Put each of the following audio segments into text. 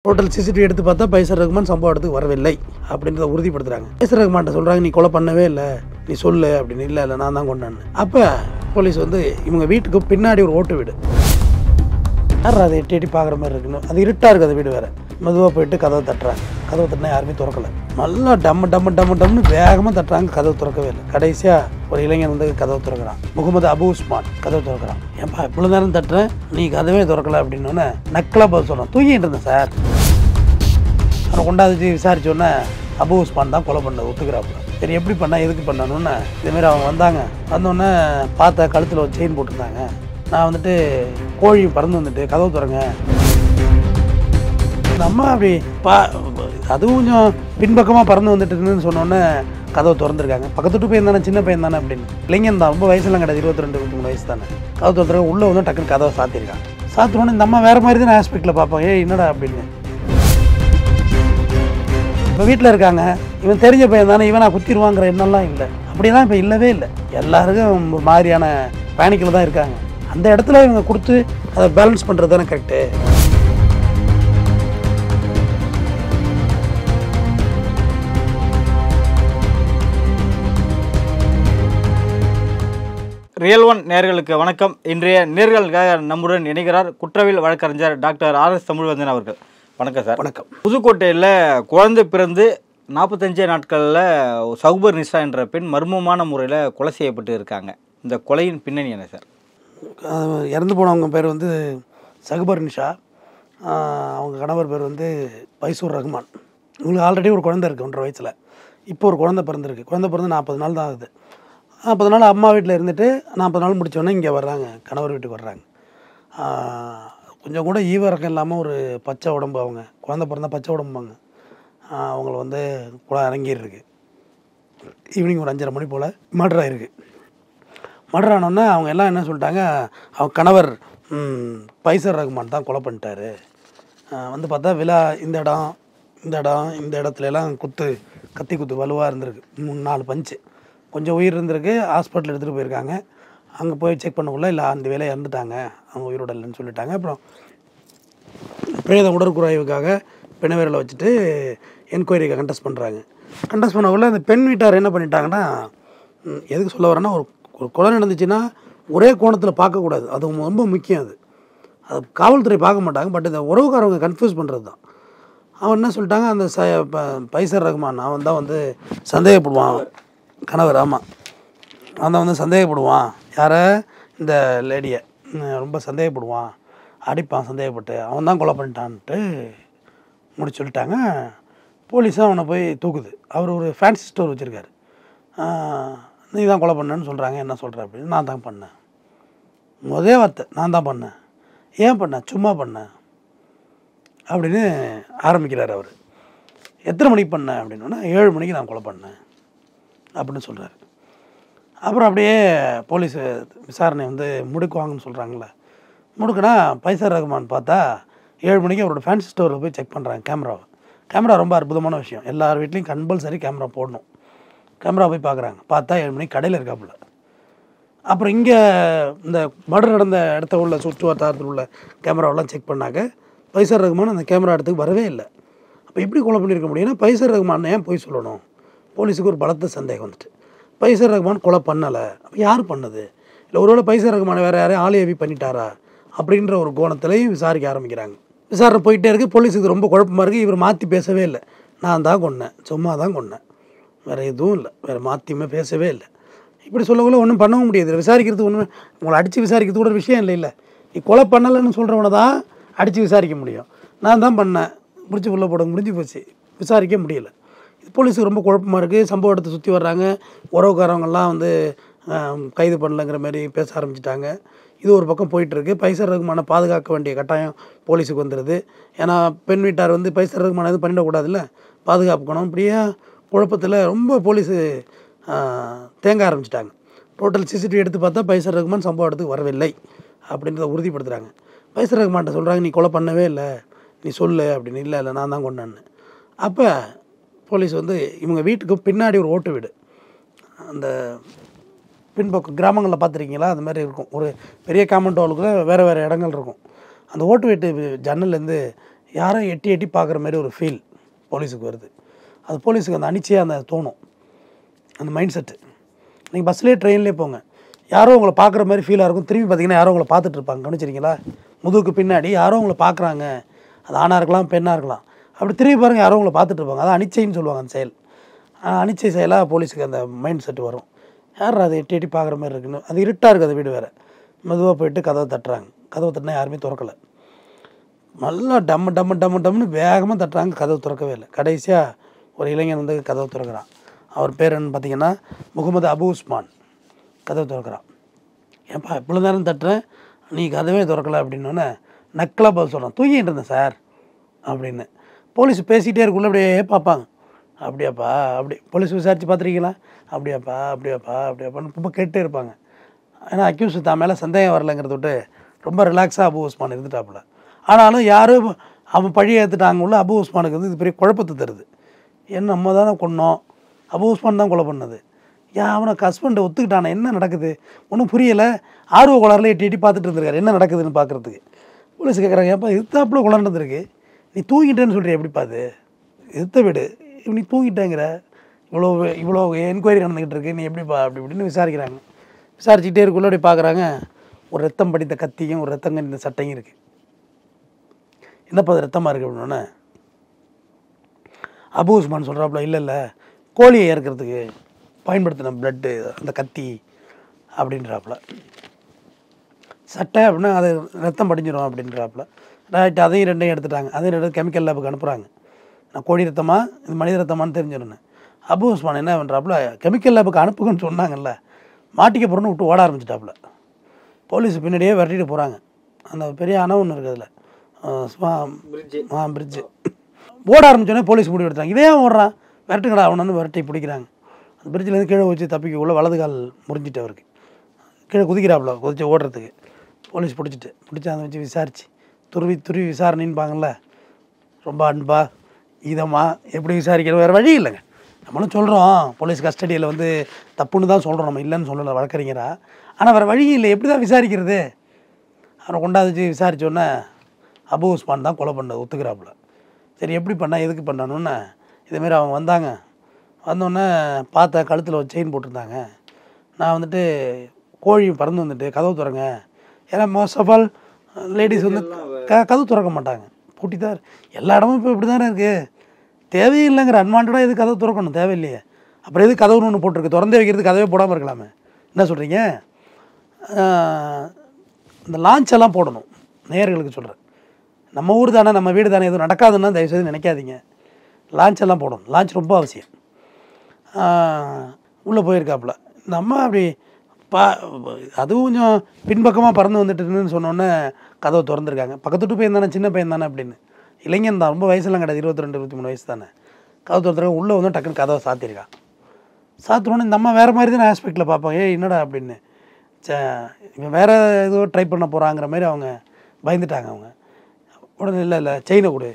Total CCTV எடுத்து பார்த்தா பைசர் ரஹ்மான் சம்பவ இடத்துக்கு வரவில்லை அப்படின்றத உறுதிப்படுத்துறாங்க. பைசர் ரஹ்மான்ட்ட சொல்கிறாங்க, நீ கொலை பண்ணவே இல்லை, நீ சொல்லு அப்படின்னு. இல்லை இல்லை நான் தான் கொண்டான்னு. அப்போ போலீஸ் வந்து இவங்க வீட்டுக்கு பின்னாடி ஒரு ஓட்டு வீடு, யார் அதை எட்டி எட்டி பார்க்குற மாதிரி இருக்குன்னு, அது இருட்டாக இருக்குது அந்த வீடு வேறு. மெதுவாக போயிட்டு கதவை தட்டுறாங்க. கதவை தட்டினா யாருமே திறக்கலை. நல்லா டம்மு வேகமாக தட்டுறாங்க. கதவு திறக்கவே இல்லை. கடைசியாக ஒரு இளைஞன் வந்து கதவை திறக்கிறான். முகமது அபு உஸ்மான் கதவை திறக்கிறான். ஏன்பா இவ்வளோ நேரம் தட்டுறேன், நீ கதவே திறக்கலை அப்படின்னோடனே நக்கலாக பதில் சொல்கிறான், தூங்கிட்டு இருந்தேன் சார். அவனை கொண்டாந்து விசாரிச்சோன்னே அபு உஸ்மான் தான் கொலை பண்ணது ஒத்துக்கிறாப்புல. சரி எப்படி பண்ணா, எதுக்கு பண்ணணுன்னு இதுமாரி அவங்க வந்தாங்க. வந்தோடனே பார்த்த கழுத்தில் ஒரு செயின் போட்டிருந்தாங்க. நான் வந்துட்டு கோழி பறந்து வந்துட்டு கதவு திறங்க. நம்ம அப்படி அதுவும் கொஞ்சம் பின்பக்கமாக பறந்து வந்துட்டு இருந்துன்னு சொன்னோன்னே கதவை திறந்துருக்காங்க. பக்கத்து பையன் தானே, சின்ன பையன் தானே அப்படின்னு. இளைஞன் தான், ரொம்ப வயசுலாம் கிடையாது, 22 23 வயசு தானே. கதவை திறந்துருக்காங்க. உள்ளே வந்து டக்குன்னு கதவை சாத்திருக்காங்க. சாத்தினோன்னு இந்த அம்மா வேறு மாதிரி தான் ஆஸ்பெக்டில் பார்ப்பாங்க, ஏய் என்னடா அப்படின்னு. இப்போ வீட்டில் இருக்காங்க, இவன் தெரிஞ்ச பையன் தானே, இவன் நான் குத்திடுவாங்கிற எண்ணம்லாம் இல்லை. அப்படிலாம் இப்போ இல்லவே இல்லை. எல்லாருக்கும் ஒரு மாதிரியான பேனிக்கில் தான் இருக்காங்க. அந்த இடத்துல இவங்க கொடுத்து அதை பேலன்ஸ் பண்ணுறது தானே கரெக்டு. ரியல் ஒன் நேயர்களுக்கு வணக்கம். இன்றைய நேயர்களுக்காக நம்முடன் இணைகிறார் குற்றவியல் வழக்கறிஞர் டாக்டர் ஆர்.எஸ். தமிழ்வந்தன் அவர்கள். வணக்கம் சார். வணக்கம். புதுக்கோட்டையில் குழந்தை பிறந்து 45 நாட்களில் சகுபர் நிஷா என்ற பெண் மர்மமான முறையில் கொலை செய்யப்பட்டு இருக்காங்க. இந்த கொலையின் பின்னணி என்ன சார்? இறந்து போனவங்க பேர் வந்து சகுபர் நிஷா. அவங்க கணவர் பேர் வந்து பைசூர் ரஹ்மான். இவங்களுக்கு ஆல்ரெடி ஒரு குழந்தை இருக்குது, 1.5 வயசில். இப்போ ஒரு குழந்தை பிறந்திருக்கு. குழந்தை பிறந்து 40 நாள் தான் ஆகுது. 40 நாள் அம்மா வீட்டில் இருந்துட்டு 40 நாள் முடித்தோடனே இங்கே வர்றாங்க, கணவர் வீட்டுக்கு வர்றாங்க. கொஞ்சம் கூட ஈவரக்கம் இல்லாமல் ஒரு பச்சை உடம்பு. அவங்க குழந்தை பிறந்தா பச்சை உடம்புங்க. அவங்கள வந்து குளம் இறங்கியிருக்கு. ஈவினிங் ஒரு 5:30 மணி போல் மர்டர் ஆகிருக்கு. மர்டர் ஆனோடனே அவங்க எல்லாம் என்ன சொல்லிட்டாங்க, அவங்க கணவர் பைசர் ரஹ்மான் தான் கொலை பண்ணிட்டாரு. வந்து பார்த்தா விழா இந்த இடத்துலலாம் கத்தி குத்து வலுவாக இருந்திருக்கு. 3-4 பஞ்சு. கொஞ்சம் உயிர் இருந்திருக்கு. ஹாஸ்பிட்டல் எடுத்துகிட்டு போயிருக்காங்க. அங்கே போய் செக் பண்ணக்குள்ள இல்லை, அந்த வேலையை இறந்துட்டாங்க, அவங்க உயிரோட இல்லைன்னு சொல்லிட்டாங்க. அப்புறம் பிரேத உடற்குறாய்வுக்காக பிணவீரலை வச்சுட்டு என்கொயரிக்கு கண்டெஸ்ட் பண்ணுறாங்க. கண்டெஸ்ட் பண்ணக்குள்ள அந்த பெண் வீட்டார் என்ன பண்ணிட்டாங்கன்னா, எதுக்கு சொல்ல வரேன்னா, ஒரு கொலை நடந்துச்சுன்னா ஒரே கோணத்தில் பார்க்கக்கூடாது. அது ரொம்ப முக்கியம். அது காவல்துறை பார்க்க மாட்டாங்க. பட் இந்த உறவுக்காரவங்க கன்ஃபியூஸ் பண்ணுறது தான். அவன் என்ன சொல்லிட்டாங்க, அந்த பைசர் ரஹ்மான் அவன் தான் வந்து சந்தேகப்படுவான், கணவர். ஆமாம், அவன் தான் வந்து சந்தேகப்படுவான். யாரை? இந்த லேடியை ரொம்ப சந்தேகப்படுவான், அடிப்பான், சந்தேகப்பட்டு அவன் தான் கொலை பண்ணிட்டான்ட்டு முடிச்சு சொல்லிட்டாங்க. போலீஸாக அவனை போய் தூக்குது. அவர் ஒரு ஃபேன்சி ஸ்டோர் வச்சுருக்காரு. நீ தான் கொலை பண்ணேன்னு சொல்கிறாங்க, என்ன சொல்கிற அப்படின்னு. நான் தான் பண்ணேன். முதல் வார்த்தை நான் தான் பண்ணேன். ஏன் பண்ணேன்? சும்மா பண்ணேன் அப்படின்னு ஆரம்பிக்கிறார் அவர். எத்தனை மணிக்கு பண்ணேன் அப்படின்னா, 7 மணிக்கு நான் கொலை பண்ணேன் அப்படின்னு சொல்கிறாரு. அப்புறம் அப்படியே போலீஸ் விசாரணை வந்து முடுக்குவாங்கன்னு சொல்கிறாங்களே. முடுக்குனா பைசர் ரஹ்மான் பார்த்தா 7 மணிக்கு அவரோட ஃபேன்சி ஸ்டோரில் போய் செக் பண்ணுறாங்க கேமராவை. கேமரா ரொம்ப அற்புதமான விஷயம். எல்லார் வீட்லேயும் கம்பல்சரி கேமரா போடணும். கேமரா போய் பார்க்குறாங்க. பார்த்தா 7 மணிக்கு கடையில் இருக்காப்புல. அப்புறம் இங்கே இந்த மர்டர் நடந்த இடத்த உள்ள சுற்று வட்டாரத்தில் உள்ள கேமராவெல்லாம் செக் பண்ணாக்க பைசர் ரஹ்மான் அந்த கேமரா இடத்துக்கு வரவே இல்லை. அப்போ எப்படி கொலை பண்ணியிருக்க முடியும்னா, பைசர் ரஹ்மான் ஏன் போய் சொல்லணும்? போலீஸுக்கு ஒரு பலத்த சந்தேகம் வந்துட்டு, பைசர் ரஹ்மான் கொலை பண்ணலை, அப்போ யார் பண்ணது? இல்லை ஒருவேளை பைசர் ரஹ்மான் வேறு யாரையும் ஆளையவி பண்ணிட்டாரா அப்படின்ற ஒரு கோணத்திலையும் விசாரிக்க ஆரம்பிக்கிறாங்க. விசாரணை போயிட்டே இருக்குது. போலீஸுக்கு ரொம்ப குழப்பமாக இருக்குது. இவர் மாற்றி பேசவே இல்லை. நான் தான் கொன்னேன், சும்மா தான் கொன்னேன், வேறு எதுவும் இல்லை, வேறு மாற்றியுமே பேசவே இல்லை. இப்படி சொல்லக்குள்ள ஒன்றும் பண்ணவும் முடியாது. விசாரிக்கிறதுக்கு ஒன்றும், உங்களை அடித்து விசாரிக்கிறது கூட ஒரு விஷயம் இல்லை. நீ கொலை பண்ணலைன்னு சொல்கிறவனை தான் அடித்து விசாரிக்க முடியும். நான் தான் பண்ணேன், முடிச்சு உள்ள போட முடிஞ்சு போச்சு, விசாரிக்க முடியலை. போலீஸுக்கு ரொம்ப குழப்பமாக இருக்குது. சம்பவ இடத்தை சுற்றி வர்றாங்க. உறவுக்காரவங்கெல்லாம் வந்து கைது பண்ணலைங்கிற மாதிரி பேச ஆரம்பிச்சிட்டாங்க. இது ஒரு பக்கம் போயிட்டுருக்கு. பைசர் ரஹ்மானை பாதுகாக்க வேண்டிய கட்டாயம் போலீஸுக்கு வந்துடுது. ஏன்னா பெண் வீட்டார் வந்து பைசர் ரஹ்மானை எதுவும் பண்ணிடக்கூடாதுல்ல, பாதுகாப்புக்கணும். இப்படியே குழப்பத்தில் ரொம்ப போலீஸு தேங்க ஆரம்பிச்சிட்டாங்க. டோட்டல் சிசிடிவி எடுத்து பார்த்தா பைசர் ரஹ்மான் சம்பவ இடத்துக்கு வரவில்லை அப்படின்றத உறுதிப்படுத்துகிறாங்க. பைசர் ரஹ்மான்ட்ட சொல்கிறாங்க, நீ கொலை பண்ணவே இல்லை, நீ சொல்லு அப்படின்னு. இல்லை இல்லை நான் தான் கொண்டான்னு. அப்போ போலீஸ் வந்து இவங்க வீட்டுக்கு பின்னாடி ஒரு ஓட்டு வீடு, அந்த பின்பக்கம் கிராமங்களில் பார்த்துருக்கீங்களா, அது மாதிரி இருக்கும். ஒரு பெரிய காம்பவுண்ட் வாலுக்குள்ள வேறு வேறு இடங்கள் இருக்கும். அந்த ஓட்டு வீட்டு ஜன்னல்லேருந்து யாரோ எட்டி எட்டி பார்க்குற மாதிரி ஒரு ஃபீல் போலீஸுக்கு வருது. அது போலீஸுக்கு அந்த அனிச்சையாக அந்த தோணும், அந்த மைண்ட் செட்டு. நீங்கள் பஸ்லேயே ட்ரெயின்லேயே போங்க, யாரோ உங்களை பார்க்குற மாதிரி ஃபீலாக இருக்கும். திரும்பி பார்த்தீங்கன்னா யாரோ உங்களை பார்த்துட்டு இருப்பாங்க, கவனிச்சிருக்கீங்களா? முதுகுக்கு பின்னாடி யாரோ உங்களை பார்க்குறாங்க, அது ஆணாக இருக்கலாம் பெண்ணாக இருக்கலாம். அப்படி திரும்பி பாருங்கள், யாரோ உங்களை பார்த்துட்டு இருப்பாங்க. அதான் அனிச்சைன்னு சொல்லுவாங்க அந்த செயல். அனிச்சை செயலாக போலீஸுக்கு அந்த மைண்ட் செட்டு வரும். யார் அதை எட்டி எட்டி பார்க்குற மாதிரி இருக்குன்னு. அது இருட்டாக இருக்குது, அது வீடு வேறு. மெதுவாக போயிட்டு கதவை தட்டுறாங்க. கதவை தட்டினா யாருமே திறக்கலை. நல்லா டம்மு டம்மு டம்மு டம்முன்னு வேகமாக தட்டுறாங்க, கதவு திறக்கவே இல்லை. கடைசியாக ஒரு இளைஞன் வந்து கதவை திறக்கிறான். அவர் பேர் என்னன்னு பார்த்தீங்கன்னா முகமது அபு உஸ்மான். கதவை திறக்கிறான். ஏன்ப்பா இவ்வளோ நேரம் தட்டுறேன், நீ கதவே திறக்கலை அப்படின்னோடனே நக்கலாக பதில் சொல்கிறான், தூங்கிட்டு இருந்தேன் சார் அப்படின்னு. போலீஸ் பேசிகிட்டே இருக்குள்ள அப்படியே பார்ப்பாங்க. அப்படியாப்பா அப்படி போலீஸ் விசாரித்து பார்த்துருக்கீங்களா? அப்படியாப்பா அப்படியாப்பா அப்படியாப்பான்னு ரொம்ப கேட்டே இருப்பாங்க. ஏன்னா அக்யூஸ் தான் மேலே சந்தேகம் வரலைங்கிறத விட்டு ரொம்ப ரிலாக்ஸாக அபு உஸ்மான் இருந்துட்டாப்புல. ஆனாலும் யாரும் அவன் பழியை ஏற்றுட்டாங்க உள்ள. அபு உஸ்மானுக்கு வந்து இது பெரிய குழப்பத்தை தருது. என்ன நம்ம தானே கொன்னோம், அபு உஸ்மான் தான் கொலை பண்ணது, அவனுக்கு ஹஸ்பண்டை ஒத்துக்கிட்டானே, என்ன நடக்குது ஒன்றும் புரியலை. ஆர்வ கோளாறுல எட்டி எட்டி பார்த்துட்டு இருந்திருக்காரு, என்ன நடக்குதுன்னு பார்க்குறதுக்கு. போலீஸ் கேட்குறாங்க, ஏப்பா எதிர்த்தாப்புல கொலை நடந்திருக்கு, நீ தூங்கிட்டேன்னு சொல்கிற, எப்படிப்பா அது எதிர்த்த வீடு, நீ தூங்கிட்டேங்கிற, இவ்வளோ என்கொயரி நடந்துக்கிட்டு இருக்கு, நீ எப்படிப்பா அப்படி இப்படின்னு விசாரிக்கிறாங்க. விசாரிச்சுக்கிட்டே இருக்குள்ள அப்படி பார்க்குறாங்க, ஒரு ரத்தம் படித்த கத்தியும் ஒரு ரத்தம் கண்டித்த சட்டையும் இருக்குது. என்னப்பா அது ரத்தமாக இருக்குது அப்படின்னோடனே அபு உஸ்மான் சொல்கிறாப்புல, இல்லை கோழியை ஏற்கிறதுக்கு பயன்படுத்தின பிளட்டு அந்த கத்தி அப்படின்றாப்புல. சட்டை அப்படின்னா அது ரத்தம் படிஞ்சிடும் அப்படின்றாப்புல. ரைட்டு, அதையும் ரெண்டையும் எடுத்துட்டாங்க. அதையும் ரெண்டு கெமிக்கல் லேபுக்கு அனுப்புகிறாங்க. நான் கோழி ரத்தமா இது மனித ரத்தமானு தெரிஞ்சிடணும். அபு உஸ்மான் என்ன பண்ணுறாப்புல, கெமிக்கல் லேபுக்கு அனுப்புங்கன்னு சொன்னாங்கல்ல, மாட்டிக்க போகிறோன்னு விட்டு ஓட ஆரம்பிச்சிட்டாப்புல. போலீஸ் பின்னாடியே விரட்டிட்டு போகிறாங்க. அந்த பெரிய அணை ஒன்று இருக்குது, அதில் பிரிட்ஜு. ஓட ஆரம்பித்தோடனே போலீஸ் முடிவு எடுத்தாங்க, இதே ஓடுறான் விரட்டுங்கடா அவனு விரட்டி பிடிக்கிறாங்க. அந்த பிரிட்ஜிலேருந்து கீழே வச்சு தப்பிக்கக்குள்ள வலது கால் முறிஞ்சிட்டு அவருக்கு கீழே குதிக்கிறாப்புல, குதிச்சு ஓடுறதுக்கு. போலீஸ் பிடிச்சி அதை வச்சு விசாரிச்சு துருவி விசாரணைன்பாங்கள்ல, ரொம்ப அன்பா இதமாக எப்படி விசாரிக்கிற, வேறு வழி இல்லைங்க. நம்மளும் சொல்கிறோம் போலீஸ் கஸ்டடியில் வந்து தப்புன்னு தான் சொல்கிறோம், நம்ம இல்லைன்னு சொல்லலை வழக்கறிஞரா. ஆனால் வேறு வழி இல்லை, எப்படி தான் விசாரிக்கிறது. அவனை கொண்டாந்துச்சு விசாரித்தோன்னே அபு உஸ்மான் தான் கொலை பண்ண ஒத்துக்கிறாப்புல. சரி எப்படி பண்ணா எதுக்கு பண்ணணுன்னு இதேமாரி அவங்க வந்தாங்க. வந்தோடனே பார்த்தா கழுத்தில் ஒரு செயின் போட்டிருந்தாங்க. நான் வந்துட்டு கோழி பறந்து வந்துட்டு கதவு திறங்க, ஏன்னா மோஸ்ட் ஆஃப் ஆல் லேடிஸ் வந்து கதவு திறக்க மாட்டாங்க, பூட்டி தான். எல்லா இடமும் இப்போ இப்படி தானே இருக்குது, தேவையில்லைங்கிற அன்வான்டாக எது கதவு திறக்கணும், தேவையில்லையே. அப்புறம் எது கதவுன்னு ஒன்று போட்டிருக்கு, திறந்தே வைக்கிறது கதவே போடாமல் இருக்கலாமே, என்ன சொல்கிறீங்க? இந்த லான்ச் எல்லாம் போடணும். நேயர்களுக்கு சொல்கிறேன், நம்ம ஊர் தானே நம்ம வீடு தானே எதுவும் நடக்காதுன்னா தயவுசெய்து நினைக்காதீங்க. லான்ச் எல்லாம் போடணும், லான்ச் ரொம்ப அவசியம். உள்ளே போயிருக்காப்புல நம்ம அப்படி அதுவும் கொஞ்சம் பின்பக்கமாக பறந்து வந்துட்டுன்னு சொன்னோன்னே கதவை திறந்துருக்காங்க. பக்கத்து வீட்டு பையன் தானே, சின்ன பையன் தானே அப்படின்னு, இளைஞன் தான், ரொம்ப வயசுலாம் கிடையாது, 22 23 வயசு தானே. கதவை திறந்துருக்காங்க. உள்ளே வந்து டக்குன்னு கதவை சாத்திருக்கான். சாத்தினோன்னே இந்த அம்மா வேறு மாதிரி தானே ஆஸ்பெக்டில் பார்ப்பாங்க, என்னடா அப்படின்னு, இவன் வேறு ஏதோ ட்ரை பண்ண போகிறாங்கிற மாதிரி அவங்க பயந்துட்டாங்க. அவங்க உடனே இல்லை செயினை கொடு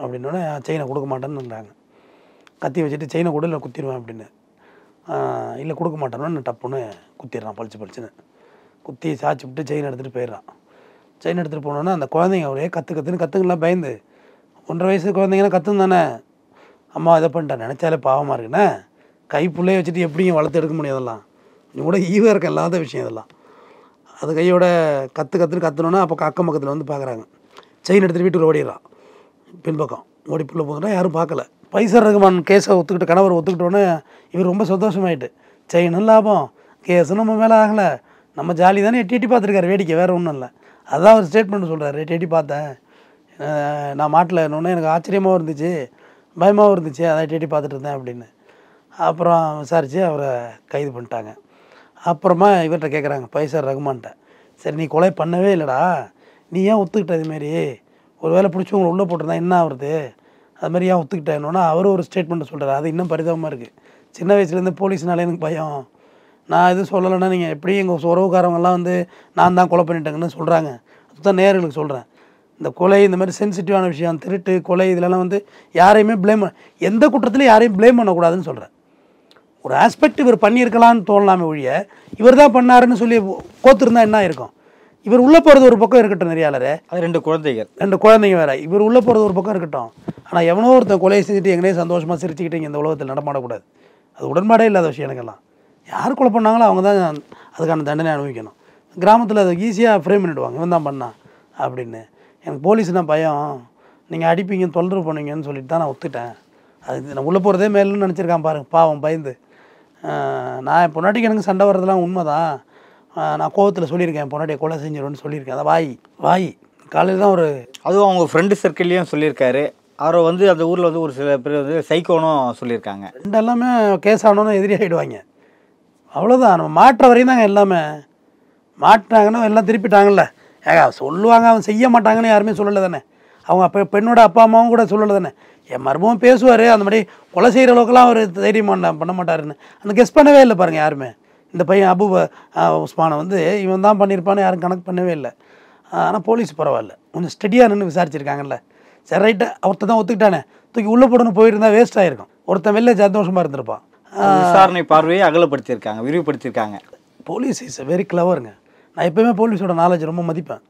அப்படின்னோடனே செயினை கொடுக்க மாட்டேன்னுறாங்க. கத்தி வச்சுட்டு செயினை கொடு இல்லை குத்திடுவேன் அப்படின்னு. இல்லை கொடுக்க மாட்டேன்னு டப்புன்னு குத்திடுறான், பளிச்சுன்னு குத்தி சாய்ச்சி விட்டு செயின் எடுத்துகிட்டு போயிடுறான். செயின் எடுத்துகிட்டு போனோன்னா அந்த குழந்தைங்க ஒரே கற்றுங்களாம் பயந்து, 1.5 வயசு குழந்தைங்கன்னா கற்றுன்னு தானே, அம்மா இதை பண்ணிட்டேன் நினச்சாலே பாவமாக இருக்குண்ணே, கைப்புள்ளையே வச்சுட்டு எப்படியும் வளர்த்து எடுக்க முடியும், அதெல்லாம் கொஞ்சம் கூட ஈவாக இருக்க இல்லாத விஷயம் இதெல்லாம். அது கையோட கற்றுனோன்னா அப்போ அக்கம் பக்கத்தில் வந்து பார்க்குறாங்க. செயின் எடுத்துகிட்டு வீட்டுக்கு ஓடிடுறான். பின்பக்கம் ஓடி புள்ள போதுன்னா யாரும் பார்க்கல. பைசர் ரகுமான் கேஸை ஒத்துக்கிட்டு கணவர் ஒத்துக்கிட்டோன்னே இவர் ரொம்ப சந்தோஷமாயிட்டு, செயினும் லாபம், கேஸும் நம்ம மேலே ஆகலை, நம்ம ஜாலி தானே, எட்டி எட்டி பார்த்துருக்காரு வேடிக்கை, வேறு ஒன்றும் இல்லை. அதான் ஒரு ஸ்டேட்மெண்ட் சொல்கிறார், எட்டி எட்டி பார்த்தேன் நான் மாட்டில் என்னொன்னே, எனக்கு ஆச்சரியமாகவும் இருந்துச்சு பயமாகவும் இருந்துச்சு, அதான் எட்டி எட்டி பார்த்துட்டு இருந்தேன் அப்படின்னு. அப்புறம் விசாரித்து அவரை கைது பண்ணிட்டாங்க. அப்புறமா இவர்கிட்ட கேட்குறாங்க பைசர் ரகுமான்கிட்ட, சரி நீ கொலை பண்ணவே இல்லைடா, நீ ஏன் ஒத்துக்கிட்ட இதுமாரி, ஒரு வேலை பிடிச்சி உங்களை உள்ளே போட்டிருந்தா என்ன ஆகுறது, அதுமாதிரி ஏன் ஒத்துக்கிட்டேன்னொன்னா அவர் ஒரு ஸ்டேட்மெண்ட்டு சொல்கிறார். அது இன்னும் பரிதாபமாக இருக்குது. சின்ன வயசுலேருந்து போலீஸ்னாலே எனக்கு பயம், நான் எதுவும் சொல்லலைன்னா நீங்கள் எப்படி எங்கள் உறவுக்காரவங்கெல்லாம் வந்து நான் தான் கொலை பண்ணிட்டேங்கன்னு சொல்கிறாங்க. அதுதான் நேயர்களுக்கு சொல்கிறேன். இந்த கொலை இந்த மாதிரி சென்சிட்டிவான விஷயம், திருட்டு கொலை இதெல்லாம் வந்து யாரையுமே எந்த குற்றத்துலையும் யாரையும் ப்ளேம் பண்ணக்கூடாதுன்னு சொல்கிறேன். ஒரு ஆஸ்பெக்ட் இவர் பண்ணியிருக்கலான்னு தோணலாமே ஒழிய இவர் தான் பண்ணாருன்னு சொல்லி கோத்துருந்தா என்ன இருக்கும், இவர் உள்ளே போகிறது ஒரு பக்கம் இருக்கட்டும் நெறியாளரே, அது 2 குழந்தைகள். 2 குழந்தைங்க வேறு, இவர் உள்ளே போகிறது ஒரு பக்கம் இருக்கட்டும். ஆனால் எவனோ ஒருத்தன் கொலையை செஞ்சுட்டு எங்கனே சந்தோஷமாக சிரிச்சுக்கிட்டு இங்கே இந்த உலகத்தில் நடமாடக்கூடாது. அது உடன்பாடே இல்லாத விஷயம் எனக்கெல்லாம். யார் கொலை பண்ணாங்களோ அவங்க தான் அதுக்கான தண்டனை அனுபவிக்கணும். கிராமத்தில் அதை ஈஸியாக ஃப்ரேம் பண்ணிவிடுவாங்க, இவன் தான் பண்ணான் அப்படின்னு. எனக்கு போலீஸ்னால் பயம், நீங்கள் அடிப்பீங்க தொந்தரவு பண்ணுவீங்கன்னு சொல்லிட்டு தான் நான் ஒத்துட்டேன். அது நான் உள்ளே போகிறதே மேலுன்னு நினச்சிருக்கான் பாருங்க, பாவம் பயந்து. நான் என் பொண்டாட்டிக்கு எனக்கு சண்டை வர்றதுலாம் உண்மை தான். நான் கோவத்தில் சொல்லியிருக்கேன், என் பொண்டாட்டியை கொலை செஞ்சிருவேன்னு சொல்லியிருக்கேன். அதை வாய் காலையில் தான் ஒரு அதுவும் அவங்க ஃப்ரெண்டு சர்க்கிள்லேயும் சொல்லியிருக்காரு. அவரை வந்து அந்த ஊரில் வந்து ஒரு சில பேர் வந்து சைக்கோனும் சொல்லியிருக்காங்க. ரெண்டு எல்லாமே கேஸ் ஆனோன்னு எதிரி ஆகிடுவாங்க. அவ்வளோதான், நம்ம மாற்ற வரையும் தாங்க எல்லாமே. மாட்டினாங்கன்னா எல்லாம் திருப்பிட்டாங்கல்ல. ஏங்க சொல்லுவாங்க, அவன் செய்ய மாட்டாங்கன்னு யாருமே சொல்லலை தானே. அவங்க அப்போ பெண்ணோட அப்பா அம்மாவும் கூட சொல்லலை தானே. என் மருமகன் பேசுவார், அந்த மாதிரி கொலை செய்கிற அளவுக்குலாம் அவர் தைரியமாக பண்ண மாட்டாருன்னு அந்த கெஸ் பண்ணவே இல்லை பாருங்கள் யாருமே. இந்த பையன் அபு உஸ்மானை வந்து இவன் தான் பண்ணியிருப்பான்னு யாரும் கணக்கு பண்ணவே இல்லை. ஆனால் போலீஸ் பரவாயில்ல, கொஞ்சம் ஸ்டடியாக நின்று விசாரிச்சிருக்காங்கல்ல. சரி ரைட்டு, ஒருத்தர் தான் ஒத்துக்கிட்டானே, தூக்கி உள்ளே போடணும் போயிருந்தா வேஸ்ட் ஆகிருக்கும். ஒருத்தன் வெளில சந்தோஷமாக இருந்திருப்பான். விசாரணை பார்வையை அகலப்படுத்தியிருக்காங்க, விரிவுபடுத்தியிருக்காங்க. போலீஸ் இஸ் வெரி கிளவருங்க. நான் எப்போயுமே போலீஸோட நாலேஜ் ரொம்ப மதிப்பேன்.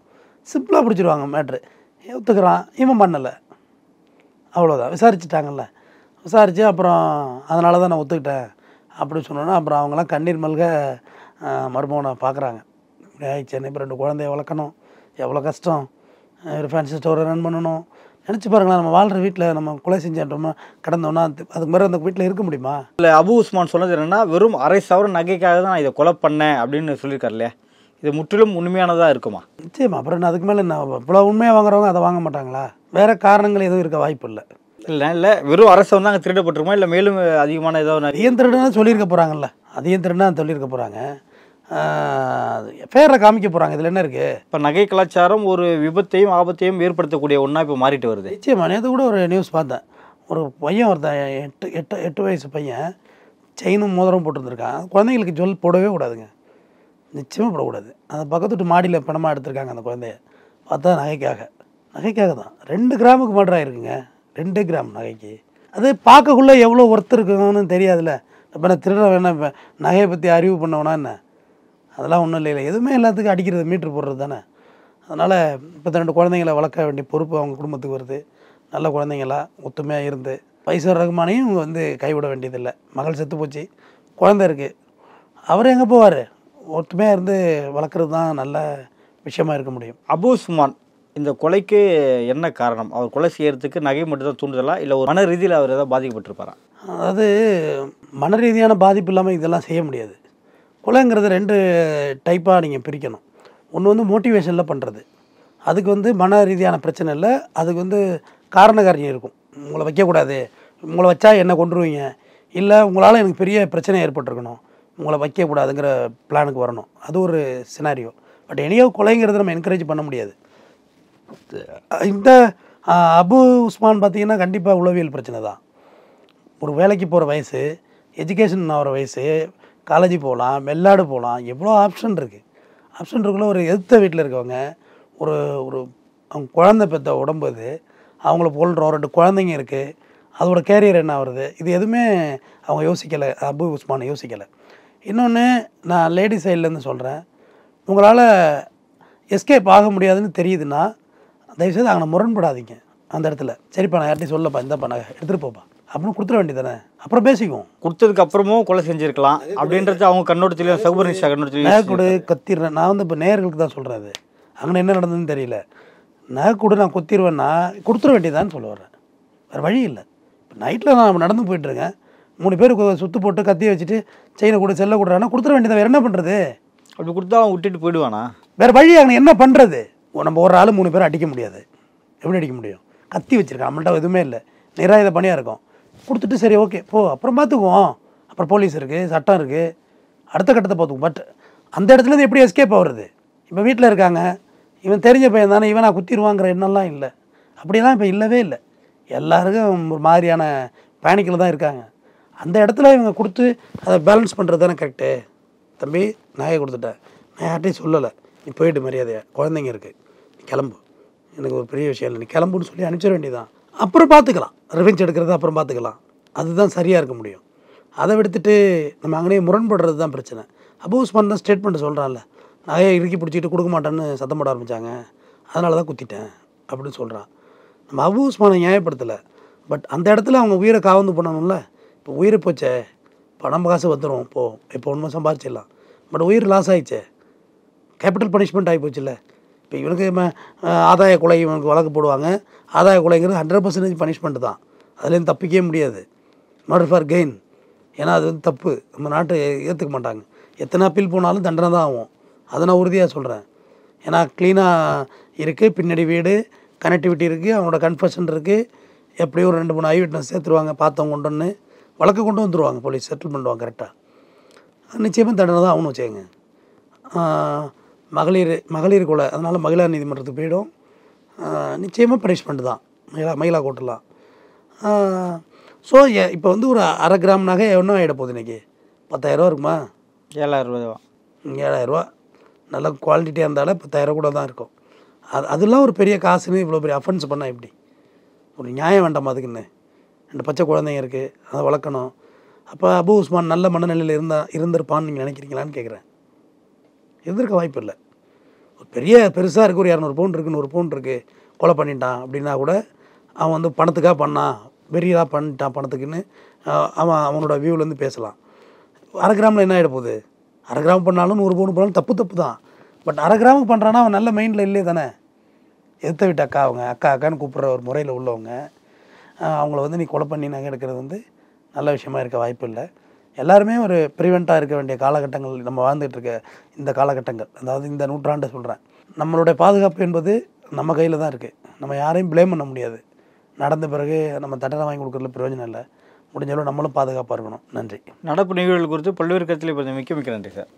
சிம்பிளாக பிடிச்சிருவாங்க மேட்ரு. ஒத்துக்கிறான், இவன் பண்ணலை, அவ்வளோதான். விசாரிச்சுட்டாங்கல்ல, விசாரித்து அப்புறம் அதனால தான் நான் ஒத்துக்கிட்டேன் அப்படின்னு சொன்னோன்னா அப்புறம் அவங்களாம் கண்ணீர் மல்க மருமகனை பார்க்குறாங்க. சென்னை இப்போ 2 குழந்தைய வளர்க்கணும், எவ்வளோ கஷ்டம். ஒரு ஃபேன்சி ஸ்டோரை ரன் பண்ணணும். நினச்சி பாருங்களேன், நம்ம வாழ்கிற வீட்டில் நம்ம கொலை செஞ்சோமா கிடந்தோன்னா அதுக்கு மாதிரி அந்த வீட்டில் இருக்க முடியுமா? இல்லை, அபு உஸ்மான் சொன்னது என்னென்னா வெறும் 1/2 சவரன் நகைக்காக தான் நான் இதை கொலை பண்ணேன் அப்படின்னு சொல்லியிருக்காரு இல்லையா? இது முற்றிலும் உண்மையானதாக இருக்குமா? நிச்சயமா. அப்புறம் என்ன அதுக்கு மேலே என்ன இவ்வளோ உண்மையாக வாங்குறவங்க அதை வாங்க மாட்டாங்களா? வேறு காரணங்கள் எதுவும் இருக்க வாய்ப்பு இல்லை. இல்லை வெறும் 1/2 சவரன் தான் அங்கே திருடப்பட்டிருக்குமா, இல்லை மேலும் அதிகமான ஏதோ அதையும் திருடுனா சொல்லியிருக்க போகிறாங்கல்ல, அதையும் திருடுனா சொல்லியிருக்க போகிறாங்க. ஃபேரை காமிக்க போகிறாங்க. இதில் என்ன இருக்குது? இப்போ நகை கலாச்சாரம் ஒரு விபத்தையும் ஆபத்தையும் ஏற்படுத்தக்கூடிய ஒன்றா இப்போ மாறிட்டு வருது. நிச்சயமா. நேற்று கூட ஒரு நியூஸ் பார்த்தேன். ஒரு பையன் ஒருத்தன் 8 வயசு பையன் செயினும் மோதிரம் போட்டுருந்துருக்கான். குழந்தைங்களுக்கு ஜுவல் போடவே கூடாதுங்க, நிச்சயமாக போடக்கூடாது. அந்த பக்கத்து விட்டு மாடியில் பணமாக எடுத்திருக்காங்க அந்த குழந்தைய. பார்த்தா நகைக்காக தான் 2 கிராமுக்கு மர்டர் ஆகிருக்குங்க. 2 கிராம் நகைக்கு. அது பார்க்கக்குள்ளே எவ்வளோ ஒர்த்து இருக்குன்னு தெரியாதுல்ல. இப்போ நான் திருட வேணாம், இப்போ நகையை பற்றி அறிவு பண்ணவனா என்ன? அதெல்லாம் ஒன்றும் இல்லை. எதுவுமே எல்லாத்துக்கும் அடிக்கிறது மீட்ரு போடுறது தானே. அதனால் இப்போ 2 குழந்தைங்களை வளர்க்க வேண்டிய பொறுப்பு அவங்க குடும்பத்துக்கு வருது. நல்ல குழந்தைங்களா ஒத்துமையாக இருந்து பைசர் ரகுமானையும் இவங்க வந்து கைவிட வேண்டியதில்லை. மகள் செத்து போச்சு, குழந்தை இருக்குது, அவர் எங்கே போவார்? ஒத்துமையாக இருந்து வளர்க்குறது தான் நல்ல விஷயமா இருக்க முடியும். அபு உஸ்மான் இந்த கொலைக்கு என்ன காரணம்? அவர் கொலை செய்யறதுக்கு நகை மட்டும் தான் தூண்டுதலா, இல்லை ஒரு மன ரீதியில் அவர் ஏதாவது பாதிக்கப்பட்டிருப்பாரா? அதாவது மன ரீதியான பாதிப்பு இல்லாமல் இதெல்லாம் செய்ய முடியாது. கொலைங்கிறது 2 டைப்பாக நீங்கள் பிரிக்கணும். ஒன்று வந்து மோட்டிவேஷனில் பண்ணுறது, அதுக்கு வந்து மன ரீதியான பிரச்சனை இல்லை, அதுக்கு வந்து காரணம் இருக்கும். உங்களை வைக்கக்கூடாது, உங்களை வச்சா என்ன கொண்டுருவீங்க, இல்லை உங்களால் எனக்கு பெரிய பிரச்சனை ஏற்பட்டிருக்கணும், உங்களை வைக்கக்கூடாதுங்கிற பிளானுக்கு வரணும். அது ஒரு சினாரியோ. பட் எனியோ கொலைங்கிறது நம்ம என்கரேஜ் பண்ண முடியாது. இந்த அபு உஸ்மான் பார்த்திங்கன்னா கண்டிப்பாக உளவியல் பிரச்சனை தான். ஒரு வேலைக்கு போகிற வயசு, எஜுகேஷன் ஆகிற வயசு, காலேஜ் போகலாம், வெளிநாடு போகலாம், எவ்வளோ ஆப்ஷன் இருக்குள்ள ஒரு எதிர்த்த வீட்டில் இருக்கவங்க ஒரு அவங்க குழந்தை பெற்ற உடம்பு, அது அவங்கள போல்றோம், 2 குழந்தைங்க இருக்குது, அதோட கேரியர் என்ன வருது, இது எதுவுமே அவங்க யோசிக்கலை. அபு உஸ்மானை யோசிக்கலை. இன்னொன்று நான் லேடி சைட்லேருந்து சொல்கிறேன், உங்களால் எஸ்கேப் ஆக முடியாதுன்னு தெரியுதுன்னா தயவுசெய்து அங்கே முரண்படாதீங்க. அந்த இடத்துல சரிப்பா நான் யார்ட்டையும் சொல்லப்பா, இந்தப்பா நான் எடுத்துகிட்டு போப்பா அப்படின்னு கொடுத்துட வேண்டியதானே, அப்புறம் பேசிக்குவோம். கொடுத்ததுக்கு அப்புறமும் கொலை செஞ்சுருக்கலாம் அப்படின்றது அவங்க கண்ணோட்டத்திலையும் சகுபர் நிஷா கண்ணோட்டத்திலையும் நகைக்கூடு கத்திடுறேன். நான் வந்து இப்போ நேயர்களுக்கு தான் சொல்கிறேன், அது அங்கே என்ன நடந்ததுன்னு தெரியல. நகைக்கூடு நான் கொத்திடுவேன்னா கொடுத்துட வேண்டியதான்னு சொல்ல வரேன், வேறு வழி இல்லை. இப்போ நைட்டில் நான் நடந்து போயிட்டுருக்கேன், 3 பேர் சுற்று போட்டு கத்தி வச்சுட்டு செயினை கூட செல்ல கொடுறான்னா கொடுத்துட வேண்டியதான். வேறு என்ன பண்ணுறது? அப்படி கொடுத்தா அவன் விட்டுட்டு போயிடுவானா? வேறு வழி அங்கே என்ன பண்ணுறது? நம்ம ஒரு ஆள் 3 பேர் அடிக்க முடியாது. எப்படி அடிக்க முடியும்? கத்தி வச்சுருக்கேன், நம்மள்ட்ட எதுவுமே இல்லை, நிராயுத பணியாக இருக்கும். கொடுத்துட்டு சரி ஓகே போ, அப்புறம் பார்த்துக்குவோம், அப்புறம் போலீஸ் இருக்குது, சட்டம் இருக்குது, அடுத்த கட்டத்தை பார்த்துக்குவோம். பட் அந்த இடத்துலேருந்து எப்படி எஸ்கேப் ஆகுறது? இப்போ வீட்டில் இருக்காங்க, இவன் தெரிஞ்ச பையன் தானே, இவன் நான் குத்திடுவாங்கிற எண்ணம்லாம் இல்லை. அப்படியெல்லாம் இப்போ இல்லவே இல்லை. எல்லாருக்கும் ஒரு மாதிரியான பேனிக்கில் தான் இருக்காங்க. அந்த இடத்துல இவங்க கொடுத்து அதை பேலன்ஸ் பண்ணுறது தானே கரெக்டு. தம்பி நகையை கொடுத்துட்டேன், நான் யார்ட்டையும் சொல்லலை, நீ போயிட்டு மரியாதையா, குழந்தைங்க இருக்குது, நீ கிளம்பு, எனக்கு ஒரு பெரிய விஷயம் இல்லை, நீ கிளம்புன்னு சொல்லி அனுப்பிச்சிட வேண்டியதான். அப்புறம் பார்த்துக்கலாம், ரிவெஞ்ச் எடுக்கிறது அப்புறம் பார்த்துக்கலாம். அதுதான் சரியாக இருக்க முடியும். அதை விடுத்துட்டு நம்ம அங்கேயே முரண்படுறது தான் பிரச்சனை. அபு உஸ்மான் தான் ஸ்டேட்மெண்ட் சொல்கிறான்ல, நகையை இறுக்கி பிடிச்சிட்டு கொடுக்க மாட்டேன்னு சத்தம் போட ஆரம்பித்தாங்க, அதனால தான் குத்திட்டேன் அப்படின்னு சொல்கிறான். நம்ம அபு உஸ்மானை நியாயப்படுத்தலை, பட் அந்த இடத்துல அவங்க உயிரை காவந்து பண்ணணும்ல. இப்போ உயிரை போச்சே, பணம் காசு வந்துடும், இப்போ ஒன்றும் சம்பாதிச்சிடலாம், பட் உயிர் லாஸ் ஆகிடுச்சே, கேபிட்டல் பனிஷ்மெண்ட் ஆகி போச்சுல்ல. இப்போ இவனுக்கு ஆதாய கொலை இவனுக்கு வழக்கு போடுவாங்க. ஆதாய கொலைங்கிறது 100% பனிஷ்மெண்ட் தான், அதுலேருந்து தப்பிக்கவே முடியாது. மர்டர் ஃபார் கெயின், ஏன்னா அது வந்து தப்பு, நம்ம நாட்டை ஏற்றுக்க மாட்டாங்க. எத்தனை அப்பீல் போனாலும் தண்டனை தான் ஆகும், அதை நான் உறுதியாக சொல்கிறேன். ஏன்னா க்ளீனாக இருக்குது, பின்னாடி வீடு, கனெக்டிவிட்டி இருக்குது, அவனோட கன்ஃபெஷன் இருக்குது, எப்படியும் ஒரு 2-3 ஐ விட்னஸ் சேர்த்துருவாங்க, பார்த்தவங்க கொண்டு வழக்கு கொண்டு வந்துடுவாங்க, போலீஸ் செட்டில் பண்ணுவாங்க கரெக்டாக. நிச்சயமாக தண்டனை தான் ஆகணும் வச்சுக்கோங்க. மகளிர் கொலை, அதனால் மகிழா நீதிமன்றத்துக்கு போயிடும், நிச்சயமாக பனிஷ்மெண்ட் தான் மகிழா கோர்ட்டெலாம். ஸோ இப்போ வந்து ஒரு 1/2 கிராம் நகை என்ன ஆகிட போகுது இன்றைக்கி? 10,000 இருக்குமா? 7,000 7,000 நல்ல குவாலிட்டியாக இருந்தாலும் 10,000 கூட தான் இருக்கும். அதெல்லாம் ஒரு பெரிய காசுன்னு இவ்வளோ பெரிய அஃபென்ஸ் பண்ணால் எப்படி? ஒரு நியாயம் வேண்டாமா அதுக்குன்னு? 2 பச்சை குழந்தைங்க இருக்குது, அதை வளர்க்கணும். அப்போ அபு உஸ்மான் நல்ல மனநிலையில் இருந்திருப்பான்னு நீங்கள் நினைக்கிறீங்களான்னு கேட்குறேன். இருந்திருக்க வாய்ப்பு இல்லை. ஒரு பெருசாக இருக்குது, ஒரு 200 பவுன் இருக்குது, 100 பவுன் இருக்குது, கொலை பண்ணிட்டான் அப்படின்னா கூட அவன் வந்து பணத்துக்காக பண்ணான், வெறியாக பண்ணிட்டான் பணத்துக்குன்னு அவனோட வியூவிலேருந்து பேசலாம். 1/2 கிராமில் என்ன ஆகிட போகுது? 1/2 கிராம் பண்ணாலும் 100 பவுன் பண்ணாலும் தப்பு தான். பட் 1/2 கிராமுக்கு பண்ணுறான்னா அவன் நல்ல மைண்டில் இல்லையே தானே. எதிர்த்த வீட்டு அக்கா, அவங்க அக்கான்னு கூப்பிட்ற ஒரு முறையில் உள்ளவங்க, அவங்கள வந்து நீ கொலை பண்ணி நகை எடுக்கிறது வந்து நல்ல விஷயமா இருக்க வாய்ப்பு இல்லை. எல்லாருமே ஒரு ப்ரிவெண்ட்டாக இருக்க வேண்டிய காலகட்டங்கள் நம்ம வாழ்ந்துட்டு இருக்க இந்த காலகட்டங்கள், அதாவது இந்த நூற்றாண்டு சொல்கிறேன். நம்மளுடைய பாதுகாப்பு என்பது நம்ம கையில் தான் இருக்குது, நம்ம யாரையும் ப்ளேம் பண்ண முடியாது. நடந்த பிறகு நம்ம தண்டனை வாங்கி கொடுக்குறதுல பிரயோஜனம் இல்லை. முடிஞ்சளவு நம்மளும் பாதுகாப்பாக இருக்கணும். நன்றி. நடப்பு நிகழ்வுகள் குறித்து பல்வேறு கருத்தில் மிக்க நன்றி சார்.